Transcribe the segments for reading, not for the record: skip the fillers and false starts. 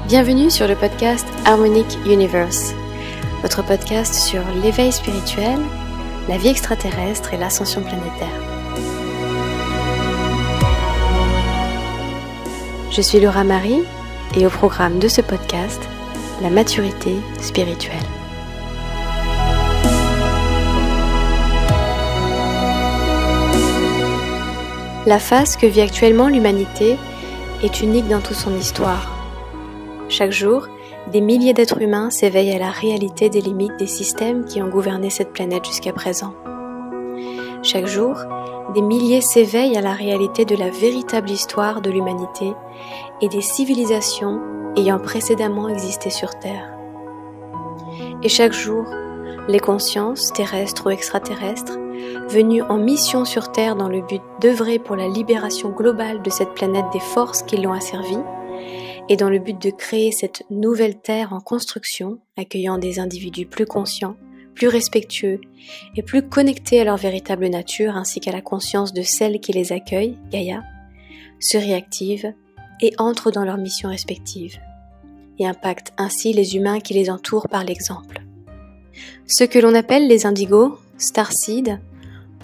Bienvenue sur le podcast Harmonic Universe, votre podcast sur l'éveil spirituel, la vie extraterrestre et l'ascension planétaire. Je suis Laura Marie et au programme de ce podcast, la maturité spirituelle. La phase que vit actuellement l'humanité est unique dans toute son histoire. Chaque jour, des milliers d'êtres humains s'éveillent à la réalité des limites des systèmes qui ont gouverné cette planète jusqu'à présent. Chaque jour, des milliers s'éveillent à la réalité de la véritable histoire de l'humanité et des civilisations ayant précédemment existé sur Terre. Et chaque jour, les consciences, terrestres ou extraterrestres, venues en mission sur Terre dans le but d'œuvrer pour la libération globale de cette planète des forces qui l'ont asservie, et dans le but de créer cette nouvelle Terre en construction, accueillant des individus plus conscients, plus respectueux et plus connectés à leur véritable nature ainsi qu'à la conscience de celle qui les accueille, Gaïa, se réactivent et entrent dans leurs missions respectives, et impactent ainsi les humains qui les entourent par l'exemple. Ceux que l'on appelle les indigos, starseeds,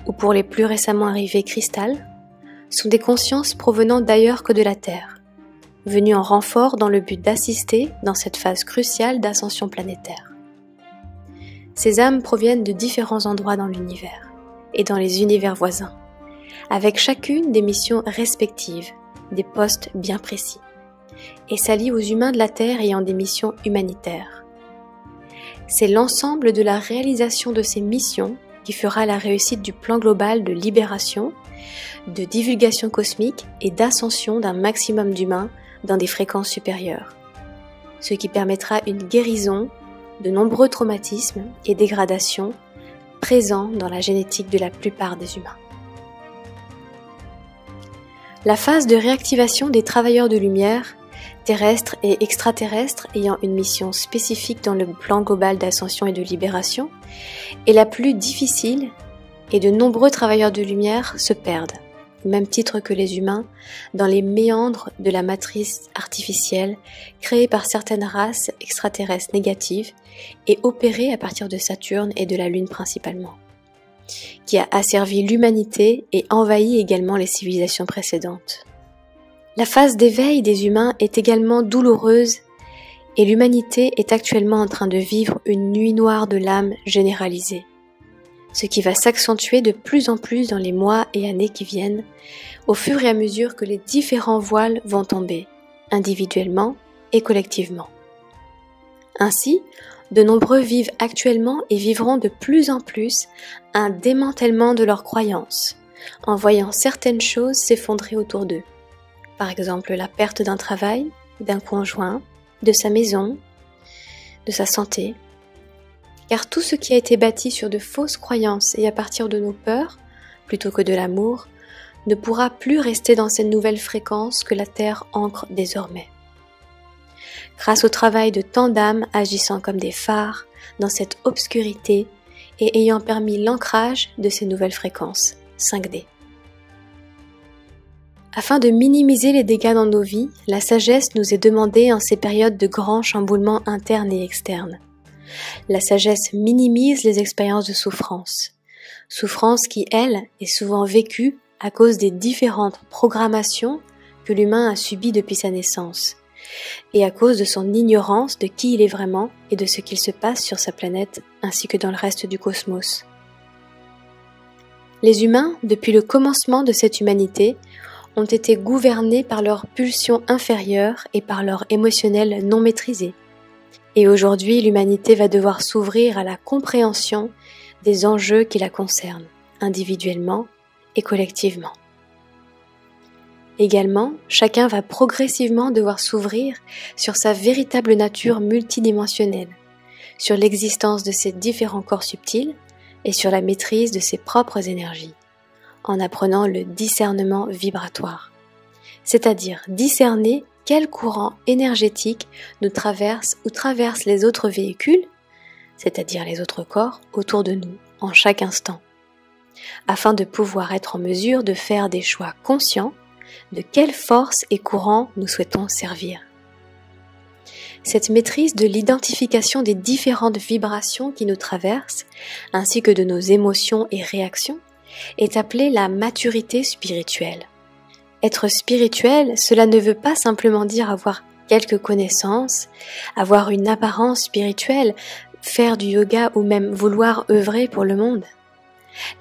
ou pour les plus récemment arrivés cristal, sont des consciences provenant d'ailleurs que de la Terre, venus en renfort dans le but d'assister dans cette phase cruciale d'ascension planétaire. Ces âmes proviennent de différents endroits dans l'univers et dans les univers voisins, avec chacune des missions respectives, des postes bien précis, et s'allient aux humains de la Terre ayant des missions humanitaires. C'est l'ensemble de la réalisation de ces missions qui fera la réussite du plan global de libération, de divulgation cosmique et d'ascension d'un maximum d'humains dans des fréquences supérieures, ce qui permettra une guérison de nombreux traumatismes et dégradations présents dans la génétique de la plupart des humains. La phase de réactivation des travailleurs de lumière, terrestres et extraterrestres ayant une mission spécifique dans le plan global d'ascension et de libération, est la plus difficile et de nombreux travailleurs de lumière se perdent, au même titre que les humains, dans les méandres de la matrice artificielle créée par certaines races extraterrestres négatives et opérée à partir de Saturne et de la Lune principalement, qui a asservi l'humanité et envahi également les civilisations précédentes. La phase d'éveil des humains est également douloureuse et l'humanité est actuellement en train de vivre une nuit noire de l'âme généralisée, ce qui va s'accentuer de plus en plus dans les mois et années qui viennent, au fur et à mesure que les différents voiles vont tomber, individuellement et collectivement. Ainsi, de nombreux vivent actuellement et vivront de plus en plus un démantèlement de leurs croyances, en voyant certaines choses s'effondrer autour d'eux. Par exemple, la perte d'un travail, d'un conjoint, de sa maison, de sa santé. Car tout ce qui a été bâti sur de fausses croyances et à partir de nos peurs, plutôt que de l'amour, ne pourra plus rester dans cette nouvelle fréquence que la Terre ancre désormais. Grâce au travail de tant d'âmes agissant comme des phares dans cette obscurité et ayant permis l'ancrage de ces nouvelles fréquences, 5D. Afin de minimiser les dégâts dans nos vies, la sagesse nous est demandée en ces périodes de grands chamboulements internes et externes. La sagesse minimise les expériences de souffrance. Souffrance qui, elle, est souvent vécue à cause des différentes programmations que l'humain a subies depuis sa naissance, et à cause de son ignorance de qui il est vraiment et de ce qu'il se passe sur sa planète ainsi que dans le reste du cosmos. Les humains, depuis le commencement de cette humanité, ont été gouvernés par leurs pulsions inférieures et par leur émotionnel non maîtrisé. Et aujourd'hui, l'humanité va devoir s'ouvrir à la compréhension des enjeux qui la concernent, individuellement et collectivement. Également, chacun va progressivement devoir s'ouvrir sur sa véritable nature multidimensionnelle, sur l'existence de ses différents corps subtils et sur la maîtrise de ses propres énergies, en apprenant le discernement vibratoire, c'est-à-dire discerner quel courant énergétique nous traverse ou traverse les autres véhicules, c'est-à-dire les autres corps, autour de nous, en chaque instant, afin de pouvoir être en mesure de faire des choix conscients de quelle force et courant nous souhaitons servir. Cette maîtrise de l'identification des différentes vibrations qui nous traversent, ainsi que de nos émotions et réactions, est appelée la maturité spirituelle. Être spirituel, cela ne veut pas simplement dire avoir quelques connaissances, avoir une apparence spirituelle, faire du yoga ou même vouloir œuvrer pour le monde.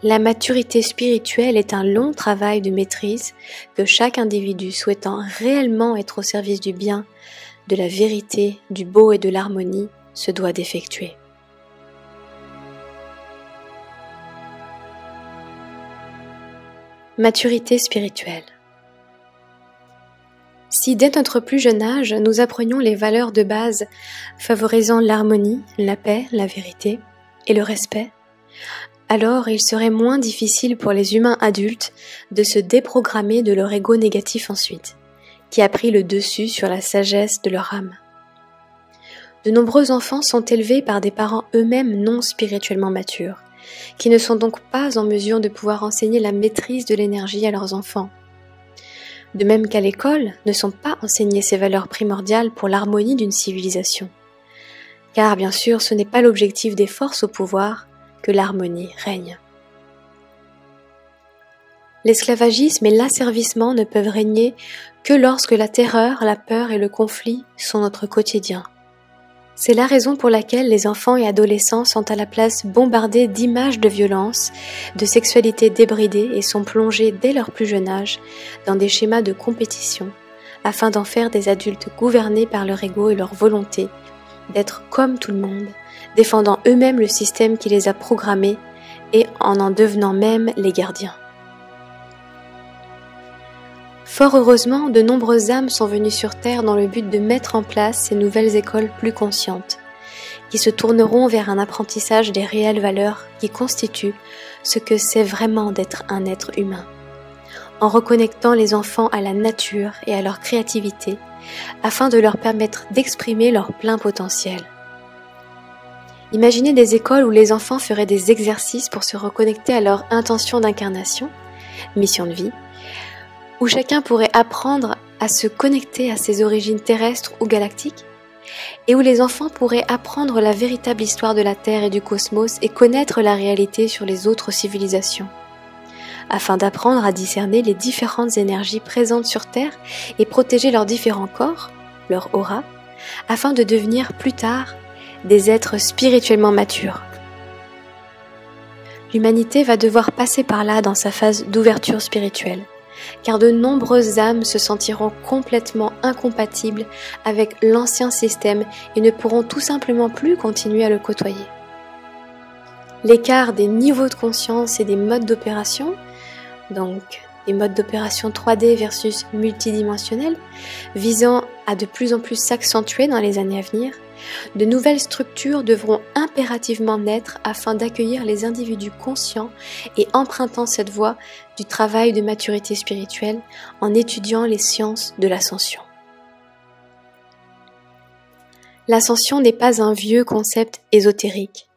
La maturité spirituelle est un long travail de maîtrise que chaque individu souhaitant réellement être au service du bien, de la vérité, du beau et de l'harmonie se doit d'effectuer. Maturité spirituelle. Si dès notre plus jeune âge, nous apprenions les valeurs de base favorisant l'harmonie, la paix, la vérité et le respect, alors il serait moins difficile pour les humains adultes de se déprogrammer de leur ego négatif ensuite, qui a pris le dessus sur la sagesse de leur âme. De nombreux enfants sont élevés par des parents eux-mêmes non spirituellement matures, qui ne sont donc pas en mesure de pouvoir enseigner la maîtrise de l'énergie à leurs enfants. De même qu'à l'école, ne sont pas enseignées ces valeurs primordiales pour l'harmonie d'une civilisation. Car bien sûr, ce n'est pas l'objectif des forces au pouvoir que l'harmonie règne. L'esclavagisme et l'asservissement ne peuvent régner que lorsque la terreur, la peur et le conflit sont notre quotidien. C'est la raison pour laquelle les enfants et adolescents sont à la place bombardés d'images de violence, de sexualité débridée et sont plongés dès leur plus jeune âge dans des schémas de compétition afin d'en faire des adultes gouvernés par leur ego et leur volonté d'être comme tout le monde, défendant eux-mêmes le système qui les a programmés et en devenant même les gardiens. Fort heureusement, de nombreuses âmes sont venues sur Terre dans le but de mettre en place ces nouvelles écoles plus conscientes, qui se tourneront vers un apprentissage des réelles valeurs qui constituent ce que c'est vraiment d'être un être humain, en reconnectant les enfants à la nature et à leur créativité, afin de leur permettre d'exprimer leur plein potentiel. Imaginez des écoles où les enfants feraient des exercices pour se reconnecter à leur intention d'incarnation, mission de vie, où chacun pourrait apprendre à se connecter à ses origines terrestres ou galactiques, et où les enfants pourraient apprendre la véritable histoire de la Terre et du cosmos et connaître la réalité sur les autres civilisations, afin d'apprendre à discerner les différentes énergies présentes sur Terre et protéger leurs différents corps, leur aura, afin de devenir plus tard des êtres spirituellement matures. L'humanité va devoir passer par là dans sa phase d'ouverture spirituelle, car de nombreuses âmes se sentiront complètement incompatibles avec l'ancien système et ne pourront tout simplement plus continuer à le côtoyer. L'écart des niveaux de conscience et des modes d'opération, donc des modes d'opération 3D versus multidimensionnels, visant à de plus en plus s'accentuer dans les années à venir, de nouvelles structures devront impérativement naître afin d'accueillir les individus conscients et empruntant cette voie du travail de maturité spirituelle en étudiant les sciences de l'ascension. L'ascension n'est pas un vieux concept ésotérique.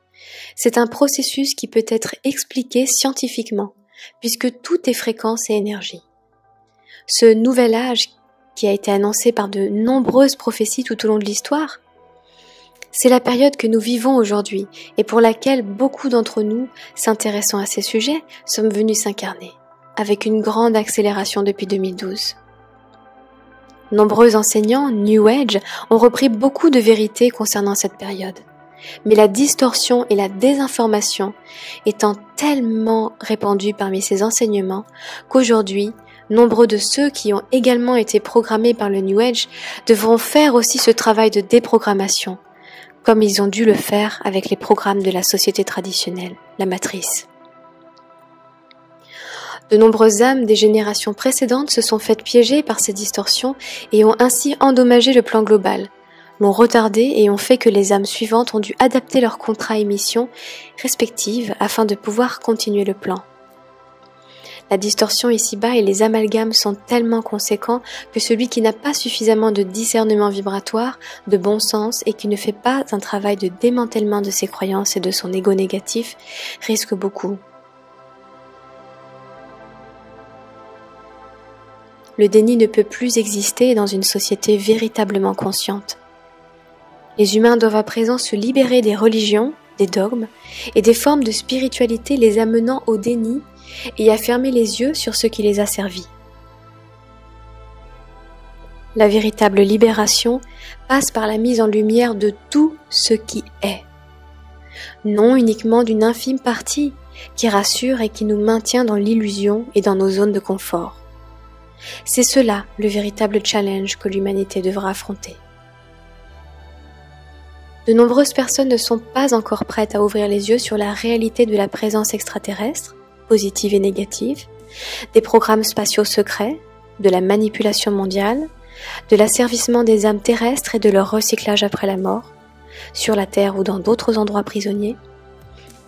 C'est un processus qui peut être expliqué scientifiquement, puisque tout est fréquence et énergie. Ce nouvel âge, qui a été annoncé par de nombreuses prophéties tout au long de l'histoire, c'est la période que nous vivons aujourd'hui et pour laquelle beaucoup d'entre nous, s'intéressant à ces sujets, sommes venus s'incarner, avec une grande accélération depuis 2012. Nombreux enseignants New Age ont repris beaucoup de vérités concernant cette période, mais la distorsion et la désinformation étant tellement répandues parmi ces enseignements qu'aujourd'hui, nombreux de ceux qui ont également été programmés par le New Age devront faire aussi ce travail de déprogrammation, comme ils ont dû le faire avec les programmes de la société traditionnelle, la matrice. De nombreuses âmes des générations précédentes se sont faites piéger par ces distorsions et ont ainsi endommagé le plan global, l'ont retardé et ont fait que les âmes suivantes ont dû adapter leurs contrats et missions respectives afin de pouvoir continuer le plan. La distorsion ici-bas et les amalgames sont tellement conséquents que celui qui n'a pas suffisamment de discernement vibratoire, de bon sens et qui ne fait pas un travail de démantèlement de ses croyances et de son ego négatif risque beaucoup. Le déni ne peut plus exister dans une société véritablement consciente. Les humains doivent à présent se libérer des religions, des dogmes et des formes de spiritualité les amenant au déni et à fermer les yeux sur ce qui les a servis. La véritable libération passe par la mise en lumière de tout ce qui est, non uniquement d'une infime partie qui rassure et qui nous maintient dans l'illusion et dans nos zones de confort. C'est cela le véritable challenge que l'humanité devra affronter. De nombreuses personnes ne sont pas encore prêtes à ouvrir les yeux sur la réalité de la présence extraterrestre, positive et négative, des programmes spatiaux secrets, de la manipulation mondiale, de l'asservissement des âmes terrestres et de leur recyclage après la mort, sur la Terre ou dans d'autres endroits prisonniers,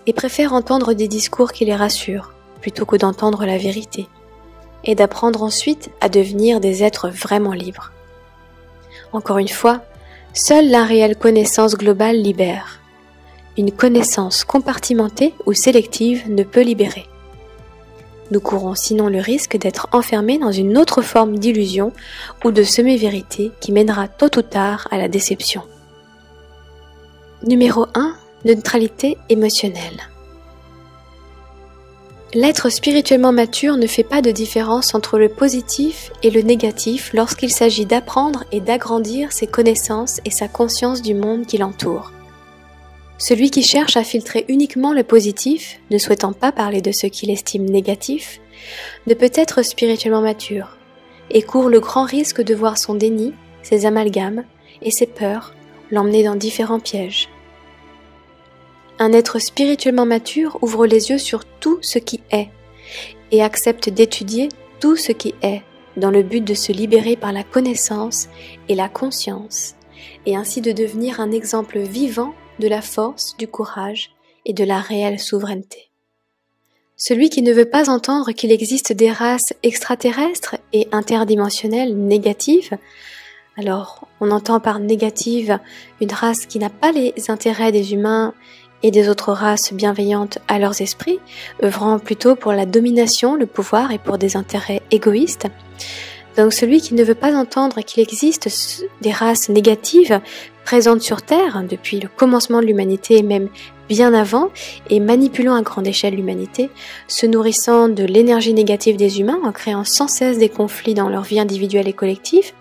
et préfèrent entendre des discours qui les rassurent, plutôt que d'entendre la vérité, et d'apprendre ensuite à devenir des êtres vraiment libres. Encore une fois, seule la réelle connaissance globale libère. Une connaissance compartimentée ou sélective ne peut libérer. Nous courons sinon le risque d'être enfermés dans une autre forme d'illusion ou de semi-vérité qui mènera tôt ou tard à la déception. Numéro 1. Neutralité émotionnelle. L'être spirituellement mature ne fait pas de différence entre le positif et le négatif lorsqu'il s'agit d'apprendre et d'agrandir ses connaissances et sa conscience du monde qui l'entoure. Celui qui cherche à filtrer uniquement le positif, ne souhaitant pas parler de ce qu'il estime négatif, ne peut être spirituellement mature et court le grand risque de voir son déni, ses amalgames et ses peurs l'emmener dans différents pièges. Un être spirituellement mature ouvre les yeux sur tout ce qui est et accepte d'étudier tout ce qui est dans le but de se libérer par la connaissance et la conscience et ainsi de devenir un exemple vivant de la force, du courage et de la réelle souveraineté. Celui qui ne veut pas entendre qu'il existe des races extraterrestres et interdimensionnelles négatives, alors on entend par négative une race qui n'a pas les intérêts des humains et des autres races bienveillantes à leurs esprits, œuvrant plutôt pour la domination, le pouvoir et pour des intérêts égoïstes. Donc celui qui ne veut pas entendre qu'il existe des races négatives présentes sur Terre depuis le commencement de l'humanité et même bien avant et manipulant à grande échelle l'humanité, se nourrissant de l'énergie négative des humains en créant sans cesse des conflits dans leur vie individuelle et collective.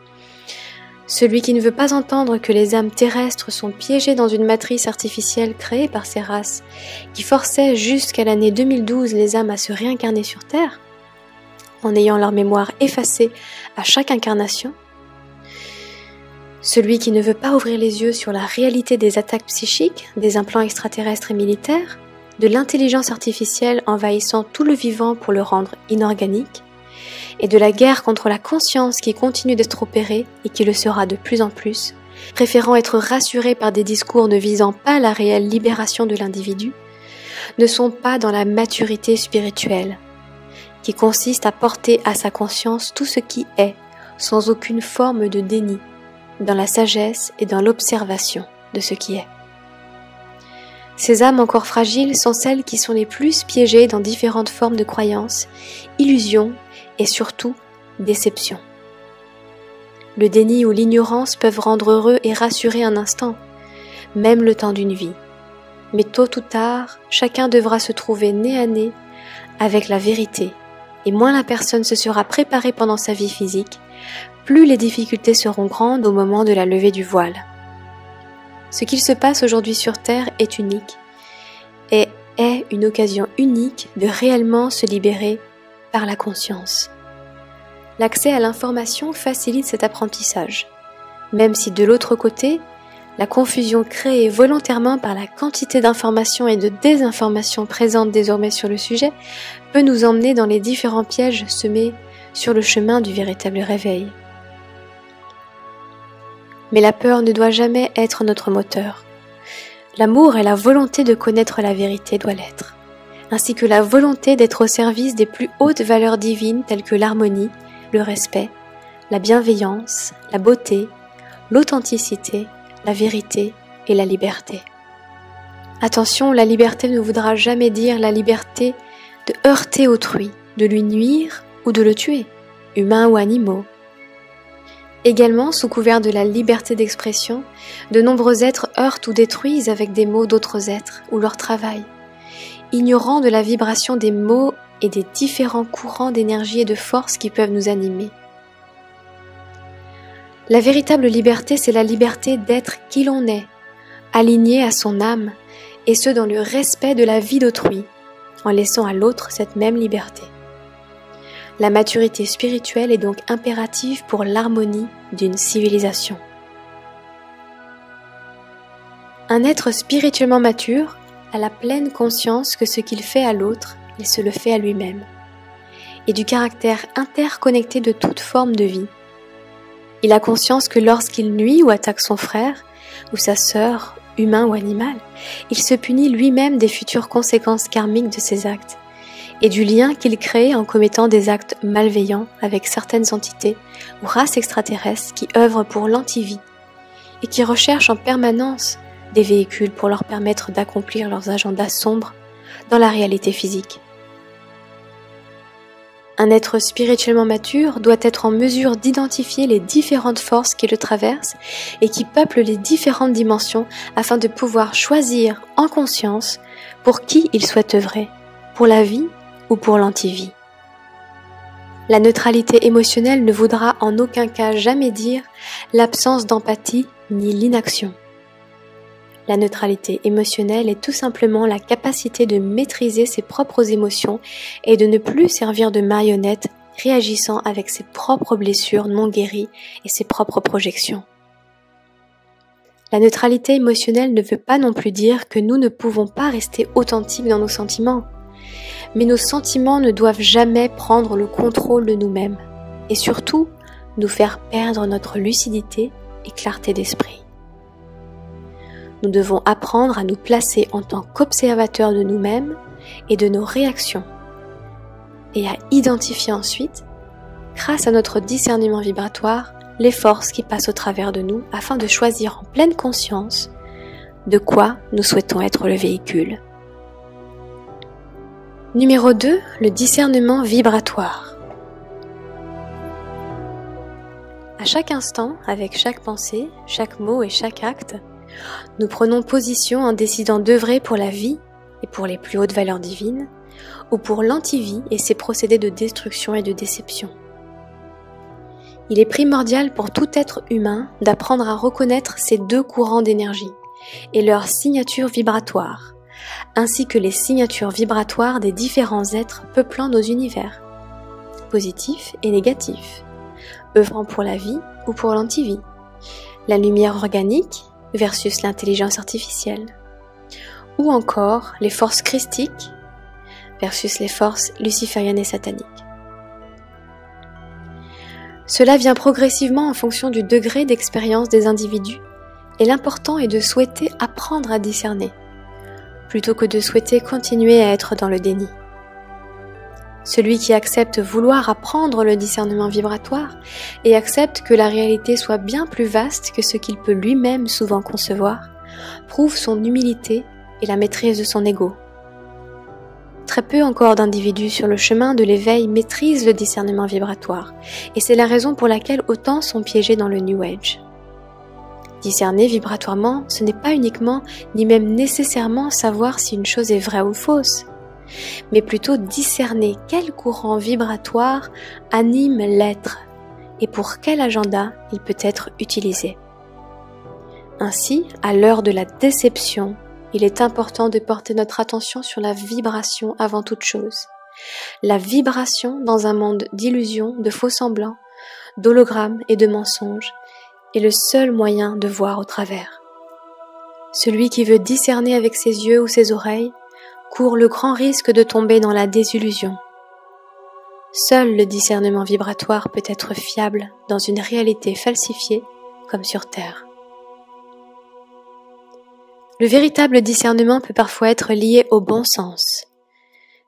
Celui qui ne veut pas entendre que les âmes terrestres sont piégées dans une matrice artificielle créée par ces races, qui forçait jusqu'à l'année 2012 les âmes à se réincarner sur Terre, en ayant leur mémoire effacée à chaque incarnation. Celui qui ne veut pas ouvrir les yeux sur la réalité des attaques psychiques, des implants extraterrestres et militaires, de l'intelligence artificielle envahissant tout le vivant pour le rendre inorganique, et de la guerre contre la conscience qui continue d'être opérée et qui le sera de plus en plus, préférant être rassuré par des discours ne visant pas la réelle libération de l'individu, ne sont pas dans la maturité spirituelle, qui consiste à porter à sa conscience tout ce qui est, sans aucune forme de déni, dans la sagesse et dans l'observation de ce qui est. Ces âmes encore fragiles sont celles qui sont les plus piégées dans différentes formes de croyances, illusions et surtout déceptions. Le déni ou l'ignorance peuvent rendre heureux et rassurer un instant, même le temps d'une vie. Mais tôt ou tard, chacun devra se trouver nez à nez avec la vérité, et moins la personne se sera préparée pendant sa vie physique, plus les difficultés seront grandes au moment de la levée du voile. Ce qu'il se passe aujourd'hui sur Terre est unique, et est une occasion unique de réellement se libérer par la conscience. L'accès à l'information facilite cet apprentissage, même si de l'autre côté, la confusion créée volontairement par la quantité d'informations et de désinformations présentes désormais sur le sujet peut nous emmener dans les différents pièges semés sur le chemin du véritable réveil. Mais la peur ne doit jamais être notre moteur. L'amour et la volonté de connaître la vérité doit l'être, ainsi que la volonté d'être au service des plus hautes valeurs divines telles que l'harmonie, le respect, la bienveillance, la beauté, l'authenticité, la vérité et la liberté. Attention, la liberté ne voudra jamais dire la liberté de heurter autrui, de lui nuire ou de le tuer, humains ou animaux. Également, sous couvert de la liberté d'expression, de nombreux êtres heurtent ou détruisent avec des mots d'autres êtres ou leur travail, ignorant de la vibration des mots et des différents courants d'énergie et de force qui peuvent nous animer. La véritable liberté, c'est la liberté d'être qui l'on est, aligné à son âme, et ce dans le respect de la vie d'autrui, en laissant à l'autre cette même liberté. La maturité spirituelle est donc impérative pour l'harmonie d'une civilisation. Un être spirituellement mature a la pleine conscience que ce qu'il fait à l'autre, il se le fait à lui-même, et du caractère interconnecté de toute forme de vie. Il a conscience que lorsqu'il nuit ou attaque son frère, ou sa sœur, humain ou animal, il se punit lui-même des futures conséquences karmiques de ses actes, et du lien qu'il crée en commettant des actes malveillants avec certaines entités ou races extraterrestres qui œuvrent pour l'antivie et qui recherchent en permanence des véhicules pour leur permettre d'accomplir leurs agendas sombres dans la réalité physique. Un être spirituellement mature doit être en mesure d'identifier les différentes forces qui le traversent et qui peuplent les différentes dimensions afin de pouvoir choisir en conscience pour qui il souhaite œuvrer, pour la vie ou pour l'antivie. La neutralité émotionnelle ne voudra en aucun cas jamais dire l'absence d'empathie ni l'inaction. La neutralité émotionnelle est tout simplement la capacité de maîtriser ses propres émotions et de ne plus servir de marionnette réagissant avec ses propres blessures non guéries et ses propres projections. La neutralité émotionnelle ne veut pas non plus dire que nous ne pouvons pas rester authentiques dans nos sentiments. Mais nos sentiments ne doivent jamais prendre le contrôle de nous-mêmes et surtout nous faire perdre notre lucidité et clarté d'esprit. Nous devons apprendre à nous placer en tant qu'observateurs de nous-mêmes et de nos réactions et à identifier ensuite, grâce à notre discernement vibratoire, les forces qui passent au travers de nous afin de choisir en pleine conscience de quoi nous souhaitons être le véhicule. Numéro 2, le discernement vibratoire. À chaque instant, avec chaque pensée, chaque mot et chaque acte, nous prenons position en décidant d'œuvrer pour la vie et pour les plus hautes valeurs divines, ou pour l'antivie et ses procédés de destruction et de déception. Il est primordial pour tout être humain d'apprendre à reconnaître ces deux courants d'énergie et leurs signatures vibratoires, ainsi que les signatures vibratoires des différents êtres peuplant nos univers, positifs et négatifs, œuvrant pour la vie ou pour l'antivie, la lumière organique versus l'intelligence artificielle, ou encore les forces christiques versus les forces lucifériennes et sataniques. Cela vient progressivement en fonction du degré d'expérience des individus, et l'important est de souhaiter apprendre à discerner, plutôt que de souhaiter continuer à être dans le déni. Celui qui accepte vouloir apprendre le discernement vibratoire et accepte que la réalité soit bien plus vaste que ce qu'il peut lui-même souvent concevoir, prouve son humilité et la maîtrise de son ego. Très peu encore d'individus sur le chemin de l'éveil maîtrisent le discernement vibratoire, et c'est la raison pour laquelle autant sont piégés dans le New Age. Discerner vibratoirement, ce n'est pas uniquement, ni même nécessairement savoir si une chose est vraie ou fausse, mais plutôt discerner quel courant vibratoire anime l'être et pour quel agenda il peut être utilisé. Ainsi, à l'heure de la déception, il est important de porter notre attention sur la vibration avant toute chose. La vibration dans un monde d'illusions, de faux-semblants, d'hologrammes et de mensonges est le seul moyen de voir au travers. Celui qui veut discerner avec ses yeux ou ses oreilles court le grand risque de tomber dans la désillusion. Seul le discernement vibratoire peut être fiable dans une réalité falsifiée comme sur Terre. Le véritable discernement peut parfois être lié au bon sens,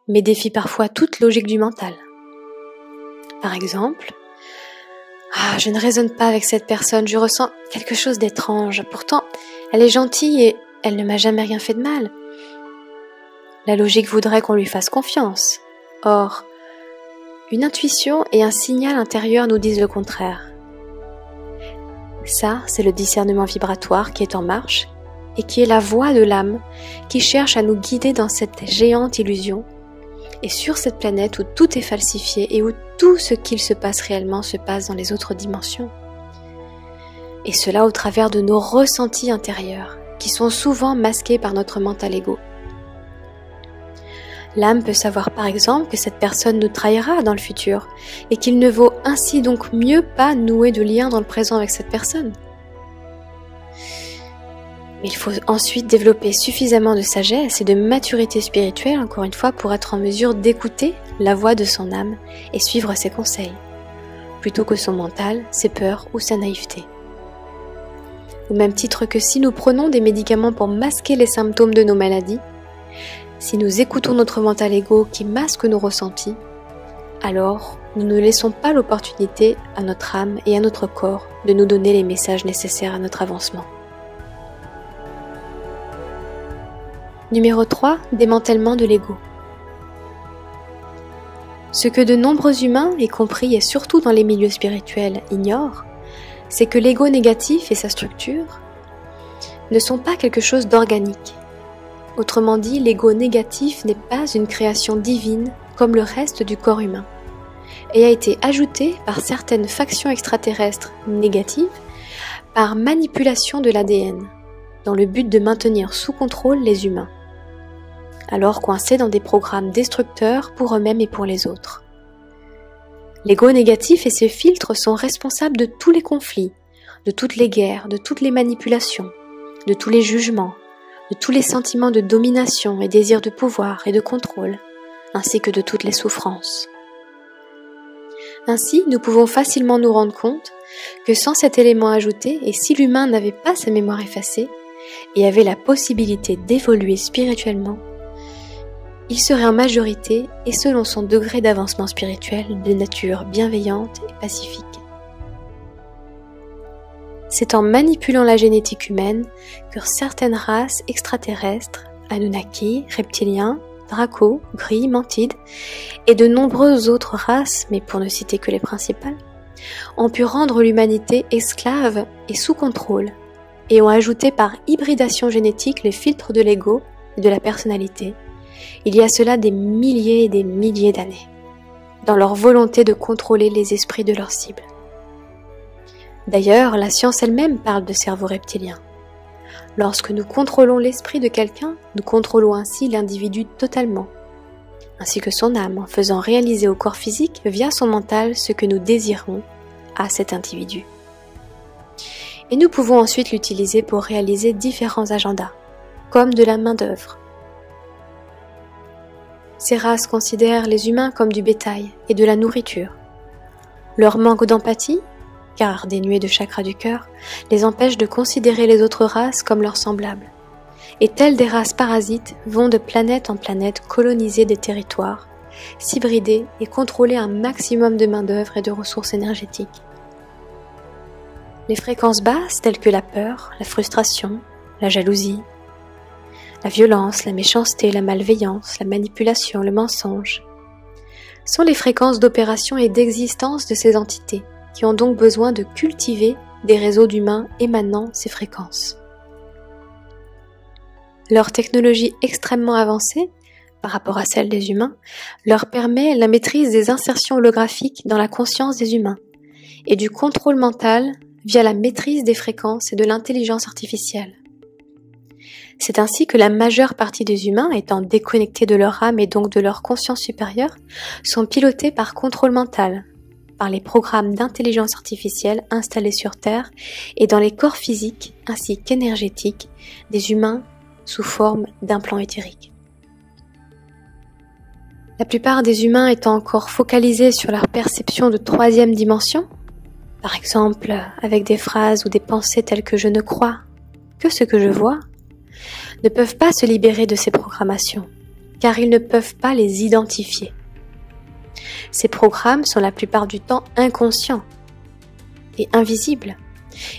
mais défie parfois toute logique du mental. Par exemple, « je ne raisonne pas avec cette personne, je ressens quelque chose d'étrange, pourtant elle est gentille et elle ne m'a jamais rien fait de mal. » La logique voudrait qu'on lui fasse confiance. Or, une intuition et un signal intérieur nous disent le contraire. Ça, c'est le discernement vibratoire qui est en marche et qui est la voix de l'âme qui cherche à nous guider dans cette géante illusion et sur cette planète où tout est falsifié et où tout ce qu'il se passe réellement se passe dans les autres dimensions. Et cela au travers de nos ressentis intérieurs qui sont souvent masqués par notre mental ego. L'âme peut savoir par exemple que cette personne nous trahira dans le futur et qu'il ne vaut ainsi donc mieux pas nouer de lien dans le présent avec cette personne. Mais il faut ensuite développer suffisamment de sagesse et de maturité spirituelle, encore une fois, pour être en mesure d'écouter la voix de son âme et suivre ses conseils, plutôt que son mental, ses peurs ou sa naïveté. Au même titre que si nous prenons des médicaments pour masquer les symptômes de nos maladies, si nous écoutons notre mental ego qui masque nos ressentis, alors nous ne laissons pas l'opportunité à notre âme et à notre corps de nous donner les messages nécessaires à notre avancement. Numéro 3, démantèlement de l'ego. Ce que de nombreux humains, y compris et surtout dans les milieux spirituels, ignorent, c'est que l'ego négatif et sa structure ne sont pas quelque chose d'organique. Autrement dit, l'ego négatif n'est pas une création divine comme le reste du corps humain, et a été ajouté par certaines factions extraterrestres négatives par manipulation de l'ADN, dans le but de maintenir sous contrôle les humains, alors coincés dans des programmes destructeurs pour eux-mêmes et pour les autres. L'ego négatif et ses filtres sont responsables de tous les conflits, de toutes les guerres, de toutes les manipulations, de tous les jugements, de tous les sentiments de domination et désir de pouvoir et de contrôle, ainsi que de toutes les souffrances. Ainsi, nous pouvons facilement nous rendre compte que sans cet élément ajouté, et si l'humain n'avait pas sa mémoire effacée, et avait la possibilité d'évoluer spirituellement, il serait en majorité et selon son degré d'avancement spirituel de nature bienveillante et pacifique. C'est en manipulant la génétique humaine que certaines races extraterrestres, Anunnaki, reptiliens, Draco, Gris, Mantides et de nombreuses autres races, mais pour ne citer que les principales, ont pu rendre l'humanité esclave et sous contrôle et ont ajouté par hybridation génétique les filtres de l'ego et de la personnalité, il y a cela des milliers et des milliers d'années, dans leur volonté de contrôler les esprits de leurs cibles. D'ailleurs, la science elle-même parle de cerveau reptilien. Lorsque nous contrôlons l'esprit de quelqu'un, nous contrôlons ainsi l'individu totalement, ainsi que son âme, en faisant réaliser au corps physique, via son mental, ce que nous désirons à cet individu. Et nous pouvons ensuite l'utiliser pour réaliser différents agendas, comme de la main-d'œuvre. Ces races considèrent les humains comme du bétail et de la nourriture. Leur manque d'empathie, car dénués de chakra du cœur, les empêche de considérer les autres races comme leurs semblables. Et telles des races parasites vont de planète en planète coloniser des territoires, s'hybrider et contrôler un maximum de main-d'œuvre et de ressources énergétiques. Les fréquences basses telles que la peur, la frustration, la jalousie, la violence, la méchanceté, la malveillance, la manipulation, le mensonge, sont les fréquences d'opération et d'existence de ces entités, qui ont donc besoin de cultiver des réseaux d'humains émanant ces fréquences. Leur technologie extrêmement avancée, par rapport à celle des humains, leur permet la maîtrise des insertions holographiques dans la conscience des humains, et du contrôle mental via la maîtrise des fréquences et de l'intelligence artificielle. C'est ainsi que la majeure partie des humains, étant déconnectés de leur âme et donc de leur conscience supérieure, sont pilotés par contrôle mental, par les programmes d'intelligence artificielle installés sur Terre et dans les corps physiques ainsi qu'énergétiques des humains sous forme d'implants éthériques. La plupart des humains étant encore focalisés sur leur perception de troisième dimension, par exemple avec des phrases ou des pensées telles que « je ne crois que ce que je vois », ne peuvent pas se libérer de ces programmations, car ils ne peuvent pas les identifier. Ces programmes sont la plupart du temps inconscients et invisibles,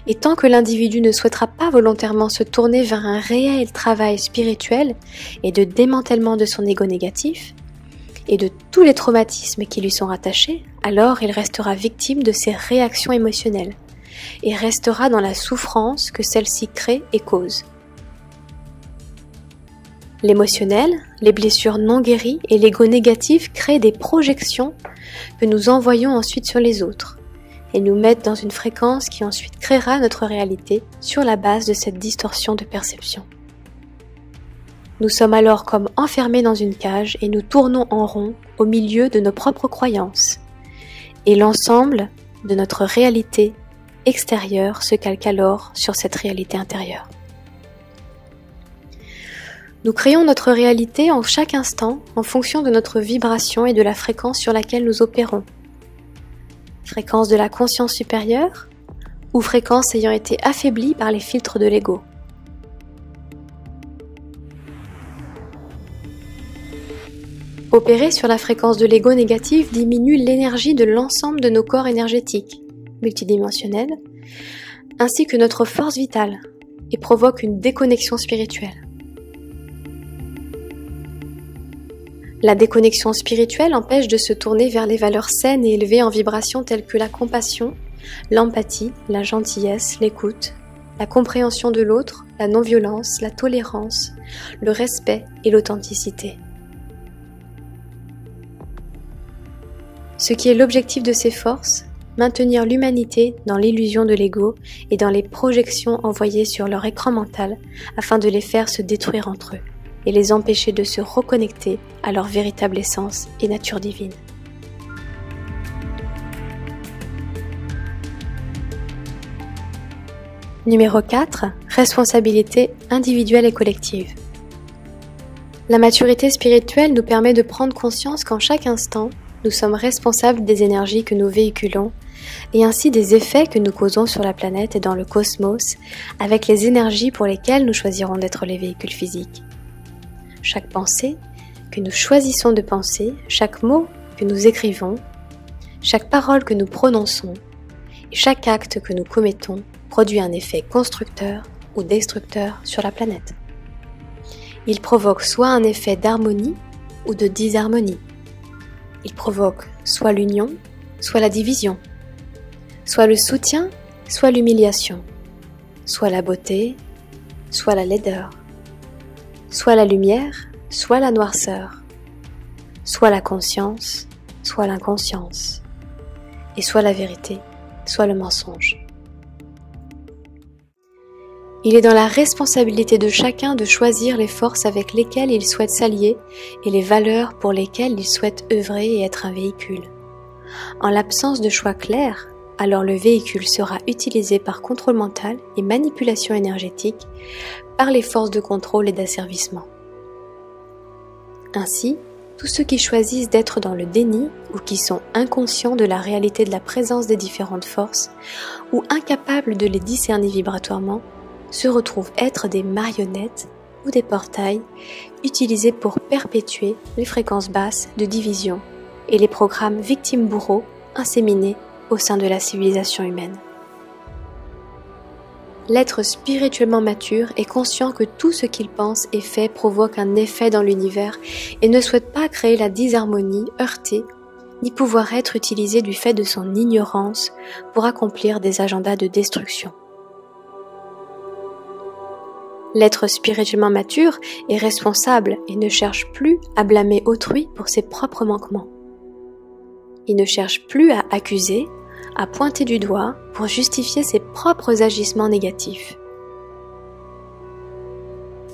et tant que l'individu ne souhaitera pas volontairement se tourner vers un réel travail spirituel et de démantèlement de son ego négatif, et de tous les traumatismes qui lui sont rattachés, alors il restera victime de ces réactions émotionnelles, et restera dans la souffrance que celle-ci crée et cause. L'émotionnel, les blessures non guéries et l'ego négatif créent des projections que nous envoyons ensuite sur les autres et nous mettent dans une fréquence qui ensuite créera notre réalité sur la base de cette distorsion de perception. Nous sommes alors comme enfermés dans une cage et nous tournons en rond au milieu de nos propres croyances. Et l'ensemble de notre réalité extérieure se calque alors sur cette réalité intérieure. Nous créons notre réalité en chaque instant en fonction de notre vibration et de la fréquence sur laquelle nous opérons. Fréquence de la conscience supérieure ou fréquence ayant été affaiblie par les filtres de l'ego. Opérer sur la fréquence de l'ego négatif diminue l'énergie de l'ensemble de nos corps énergétiques, multidimensionnels, ainsi que notre force vitale, et provoque une déconnexion spirituelle. La déconnexion spirituelle empêche de se tourner vers les valeurs saines et élevées en vibration telles que la compassion, l'empathie, la gentillesse, l'écoute, la compréhension de l'autre, la non-violence, la tolérance, le respect et l'authenticité. Ce qui est l'objectif de ces forces, maintenir l'humanité dans l'illusion de l'ego et dans les projections envoyées sur leur écran mental afin de les faire se détruire entre eux et les empêcher de se reconnecter à leur véritable essence et nature divine. Numéro 4. Responsabilité individuelle et collective. La maturité spirituelle nous permet de prendre conscience qu'en chaque instant, nous sommes responsables des énergies que nous véhiculons et ainsi des effets que nous causons sur la planète et dans le cosmos avec les énergies pour lesquelles nous choisirons d'être les véhicules physiques. Chaque pensée que nous choisissons de penser, chaque mot que nous écrivons, chaque parole que nous prononçons et chaque acte que nous commettons produit un effet constructeur ou destructeur sur la planète. Il provoque soit un effet d'harmonie ou de disharmonie. Il provoque soit l'union, soit la division, soit le soutien, soit l'humiliation, soit la beauté, soit la laideur, soit la lumière, soit la noirceur, soit la conscience, soit l'inconscience, et soit la vérité, soit le mensonge. Il est dans la responsabilité de chacun de choisir les forces avec lesquelles il souhaite s'allier et les valeurs pour lesquelles il souhaite œuvrer et être un véhicule. En l'absence de choix clair, alors le véhicule sera utilisé par contrôle mental et manipulation énergétique par les forces de contrôle et d'asservissement. Ainsi, tous ceux qui choisissent d'être dans le déni ou qui sont inconscients de la réalité de la présence des différentes forces ou incapables de les discerner vibratoirement se retrouvent être des marionnettes ou des portails utilisés pour perpétuer les fréquences basses de division et les programmes victimes-bourreaux inséminés au sein de la civilisation humaine. L'être spirituellement mature est conscient que tout ce qu'il pense et fait provoque un effet dans l'univers et ne souhaite pas créer la disharmonie heurtée ni pouvoir être utilisé du fait de son ignorance pour accomplir des agendas de destruction. L'être spirituellement mature est responsable et ne cherche plus à blâmer autrui pour ses propres manquements. Il ne cherche plus à accuser, à pointer du doigt pour justifier ses propres agissements négatifs.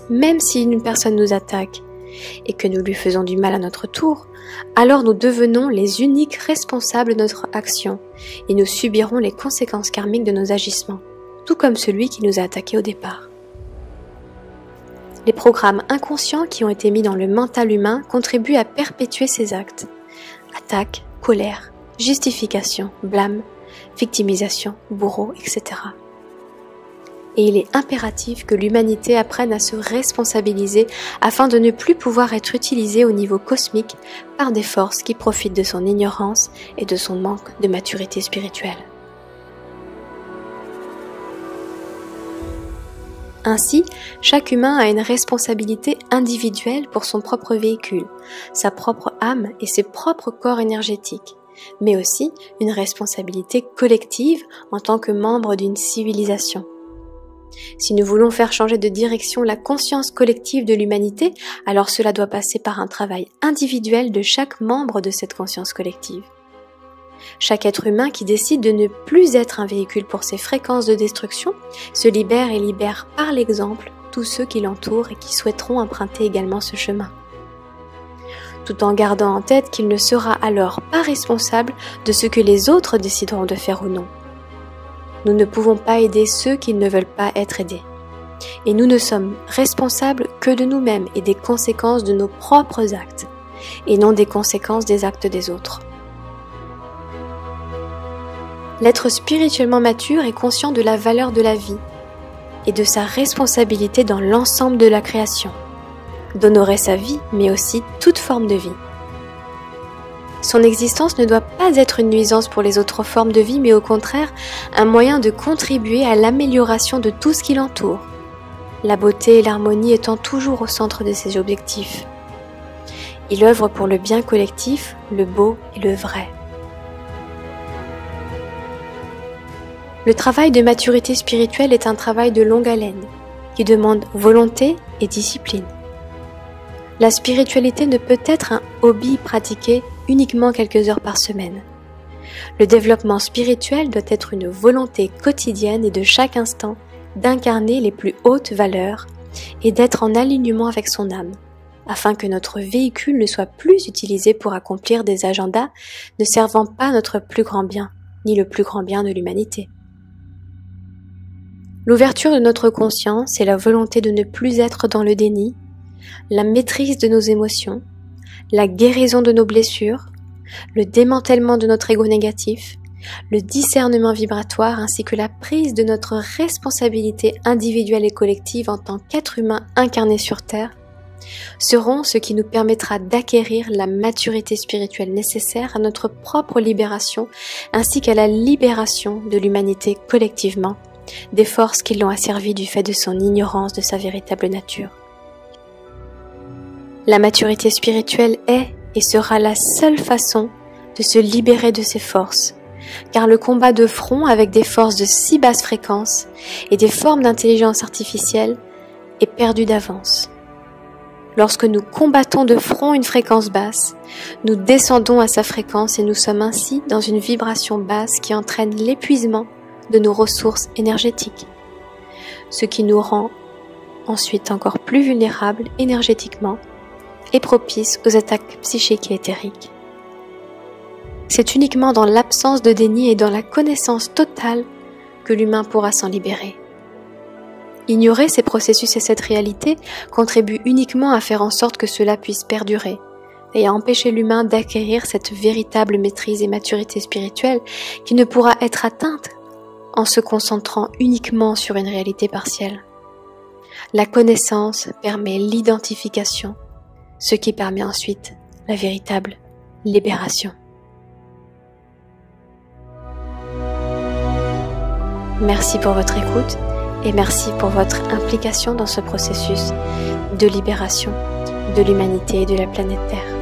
Même si une personne nous attaque et que nous lui faisons du mal à notre tour, alors nous devenons les uniques responsables de notre action et nous subirons les conséquences karmiques de nos agissements, tout comme celui qui nous a attaqués au départ. Les programmes inconscients qui ont été mis dans le mental humain contribuent à perpétuer ces actes. Attaque, colère, justification, blâme, victimisation, bourreau, etc. Et il est impératif que l'humanité apprenne à se responsabiliser afin de ne plus pouvoir être utilisée au niveau cosmique par des forces qui profitent de son ignorance et de son manque de maturité spirituelle. Ainsi, chaque humain a une responsabilité individuelle pour son propre véhicule, sa propre âme et ses propres corps énergétiques, mais aussi une responsabilité collective en tant que membre d'une civilisation. Si nous voulons faire changer de direction la conscience collective de l'humanité, alors cela doit passer par un travail individuel de chaque membre de cette conscience collective. Chaque être humain qui décide de ne plus être un véhicule pour ses fréquences de destruction se libère et libère par l'exemple tous ceux qui l'entourent et qui souhaiteront emprunter également ce chemin. Tout en gardant en tête qu'il ne sera alors pas responsable de ce que les autres décideront de faire ou non. Nous ne pouvons pas aider ceux qui ne veulent pas être aidés. Et nous ne sommes responsables que de nous-mêmes et des conséquences de nos propres actes, et non des conséquences des actes des autres. L'être spirituellement mature est conscient de la valeur de la vie et de sa responsabilité dans l'ensemble de la création, d'honorer sa vie, mais aussi toute forme de vie. Son existence ne doit pas être une nuisance pour les autres formes de vie, mais au contraire, un moyen de contribuer à l'amélioration de tout ce qui l'entoure, la beauté et l'harmonie étant toujours au centre de ses objectifs. Il œuvre pour le bien collectif, le beau et le vrai. Le travail de maturité spirituelle est un travail de longue haleine, qui demande volonté et discipline. La spiritualité ne peut être un hobby pratiqué uniquement quelques heures par semaine. Le développement spirituel doit être une volonté quotidienne et de chaque instant d'incarner les plus hautes valeurs et d'être en alignement avec son âme, afin que notre véhicule ne soit plus utilisé pour accomplir des agendas ne servant pas notre plus grand bien, ni le plus grand bien de l'humanité. L'ouverture de notre conscience et la volonté de ne plus être dans le déni, la maîtrise de nos émotions, la guérison de nos blessures, le démantèlement de notre ego négatif, le discernement vibratoire ainsi que la prise de notre responsabilité individuelle et collective en tant qu'être humain incarné sur Terre seront ce qui nous permettra d'acquérir la maturité spirituelle nécessaire à notre propre libération ainsi qu'à la libération de l'humanité collectivement des forces qui l'ont asservi du fait de son ignorance de sa véritable nature. La maturité spirituelle est et sera la seule façon de se libérer de ces forces, car le combat de front avec des forces de si basse fréquence et des formes d'intelligence artificielle est perdu d'avance. Lorsque nous combattons de front une fréquence basse, nous descendons à sa fréquence et nous sommes ainsi dans une vibration basse qui entraîne l'épuisement de nos ressources énergétiques, ce qui nous rend ensuite encore plus vulnérables énergétiquement et propice aux attaques psychiques et éthériques. C'est uniquement dans l'absence de déni et dans la connaissance totale que l'humain pourra s'en libérer. Ignorer ces processus et cette réalité contribue uniquement à faire en sorte que cela puisse perdurer et à empêcher l'humain d'acquérir cette véritable maîtrise et maturité spirituelle qui ne pourra être atteinte en se concentrant uniquement sur une réalité partielle. La connaissance permet l'identification, ce qui permet ensuite la véritable libération. Merci pour votre écoute et merci pour votre implication dans ce processus de libération de l'humanité et de la planète Terre.